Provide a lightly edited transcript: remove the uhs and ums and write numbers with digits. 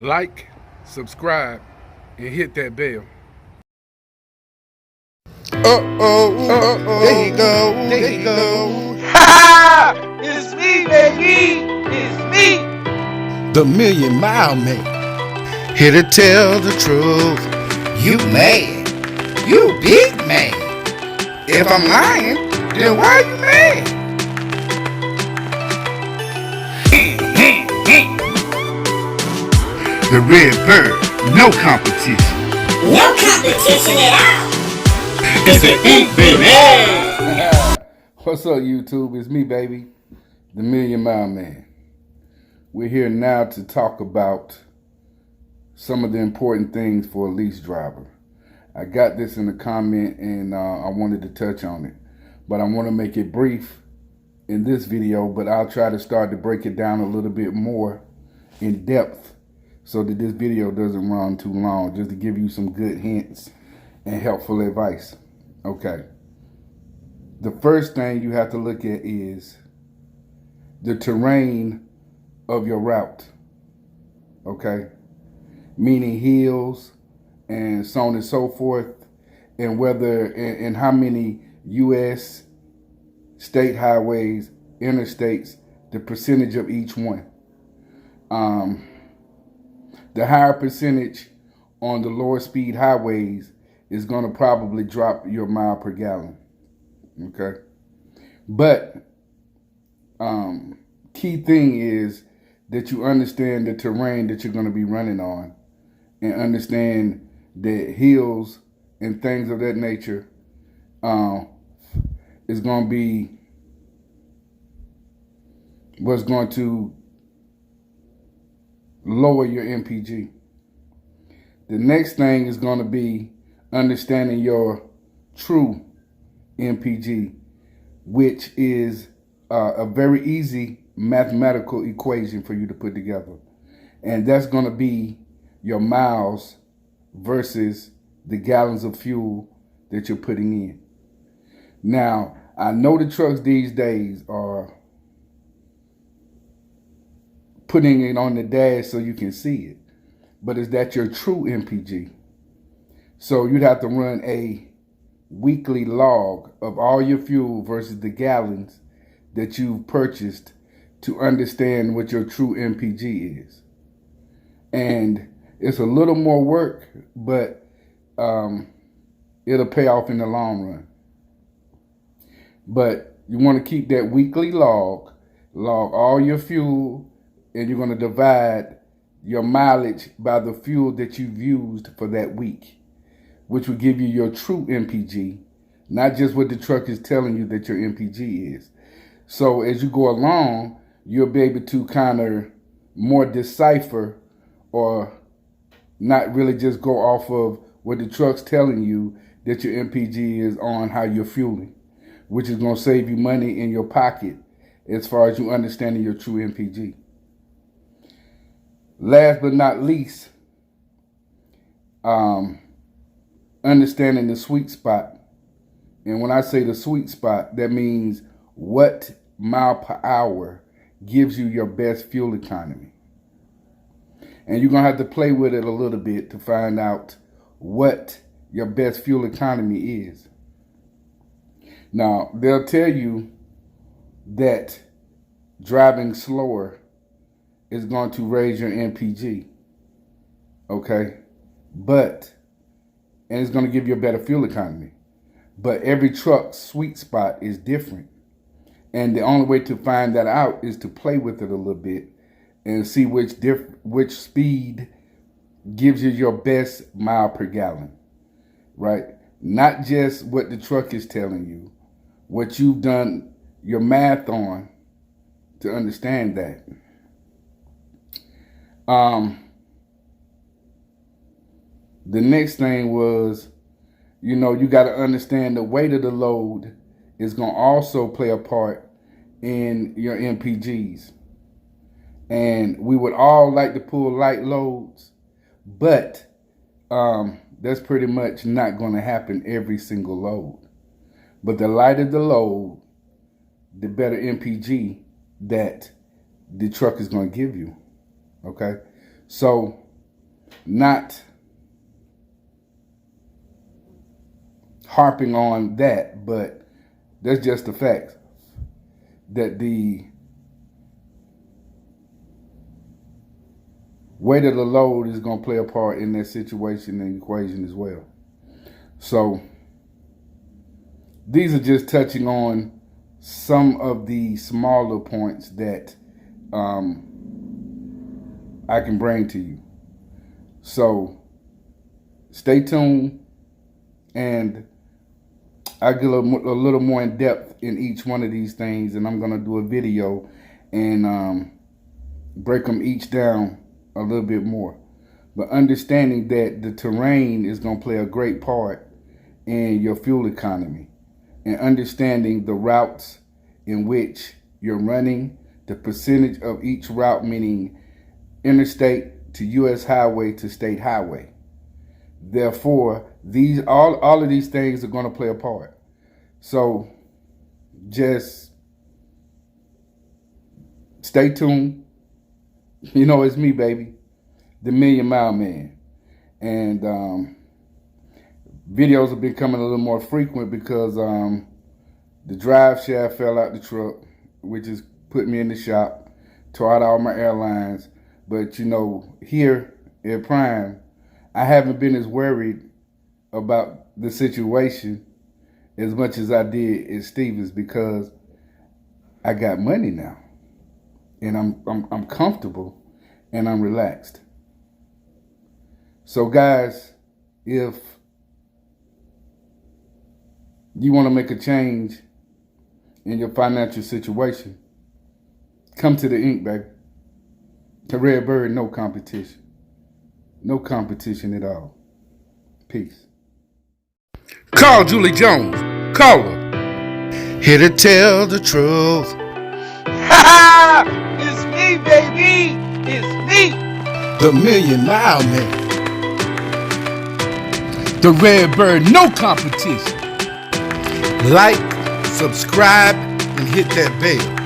Like, subscribe, and hit that bell. There you go, there you go. Ha! It's me, baby. It's me. The Million Mile Man. Here to tell the truth. You mad. You big mad. If I'm lying, then why you mad? The Red Bird, no competition. No competition at all. It's the Ink Baby. What's up, YouTube? It's me, baby, the Million Mile Man. We're here now to talk about some of the important things for a lease driver. I got this in a comment and I wanted to touch on it, but I want to make it brief in this video, but I'll try to start to break it down a little bit more in depth so that this video doesn't run too long, just to give you some good hints and helpful advice. Okay. The first thing you have to look at is the terrain of your route. Okay. Meaning hills and so on and so forth, and whether and how many U.S. state highways, interstates, the percentage of each one. The higher percentage on the lower speed highways is going to probably drop your mile per gallon. Okay. But key thing is that you understand the terrain that you're going to be running on and understand that hills and things of that nature is going to be what's going to lower your MPG. The next thing is going to be understanding your true MPG, which is a very easy mathematical equation for you to put together. And that's going to be your miles versus the gallons of fuel that you're putting in. Now, I know the trucks these days are putting it on the dash so you can see it, but is that your true MPG? So you'd have to run a weekly log of all your fuel versus the gallons that you've purchased to understand what your true MPG is. And it's a little more work, but it'll pay off in the long run. But you want to keep that weekly log all your fuel, and you're going to divide your mileage by the fuel that you've used for that week, which will give you your true MPG, not just what the truck is telling you that your MPG is. So as you go along, you'll be able to kind of more decipher or not really just go off of what the truck's telling you that your MPG is on how you're fueling, which is going to save you money in your pocket as far as you understanding your true MPG. Last but not least, understanding the sweet spot. And when I say the sweet spot, that means what mile per hour gives you your best fuel economy. And you're going to have to play with it a little bit to find out what your best fuel economy is. Now, they'll tell you that driving slower is going to raise your MPG. Okay? And it's going to give you a better fuel economy. But every truck's sweet spot is different. And the only way to find that out is to play with it a little bit and see which speed gives you your best mile per gallon. Right? Not just what the truck is telling you, what you've done your math on to understand that. The next thing was, you got to understand the weight of the load is going to also play a part in your MPGs. And we would all like to pull light loads, but that's pretty much not going to happen every single load. But the lighter the load, the better MPG that the truck is going to give you. Okay? So not harping on that, but that's just the fact that the weight of the load is going to play a part in that situation and equation as well. So these are just touching on some of the smaller points that I can bring to you. So stay tuned, and I get a little more in depth in each one of these things, and I'm going to do a video and break them each down a little bit more. But understanding that the terrain is going to play a great part in your fuel economy, and understanding the routes in which you're running, the percentage of each route, meaning interstate to U.S. highway to state highway. Therefore, all of these things are going to play a part. So just stay tuned. You know, it's me, baby, the Million Mile Man. And videos have been coming a little more frequent because the drive shaft fell out the truck, which has put me in the shop, tore out all my airlines. But, you know, here at Prime, I haven't been as worried about the situation as much as I did at Stevens, because I got money now, and I'm comfortable, and I'm relaxed. So guys, if you want to make a change in your financial situation, come to the Ink, baby. The Redbird, no competition. No competition at all. Peace. Call Julie Jones. Call her. Here to tell the truth. It's me, baby. It's me. The Million Mile Man. The Redbird, no competition. Like, subscribe, and hit that bell.